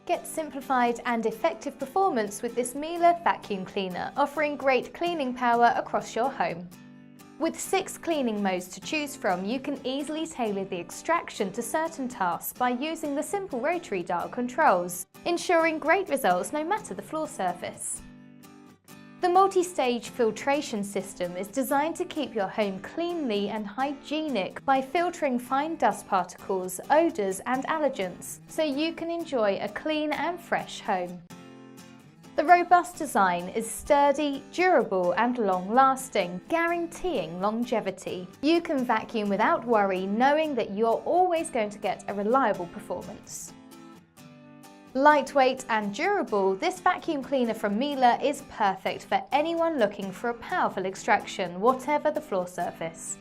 Get simplified and effective performance with this Miele vacuum cleaner, offering great cleaning power across your home. With 6 cleaning modes to choose from, you can easily tailor the extraction to certain tasks by using the simple rotary dial controls, ensuring great results no matter the floor surface. The multi-stage filtration system is designed to keep your home cleanly and hygienic by filtering fine dust particles, odours and allergens, so you can enjoy a clean and fresh home. The robust design is sturdy, durable and long-lasting, guaranteeing longevity. You can vacuum without worry, knowing that you're always going to get a reliable performance. Lightweight and durable, this vacuum cleaner from Miele is perfect for anyone looking for a powerful extraction, whatever the floor surface.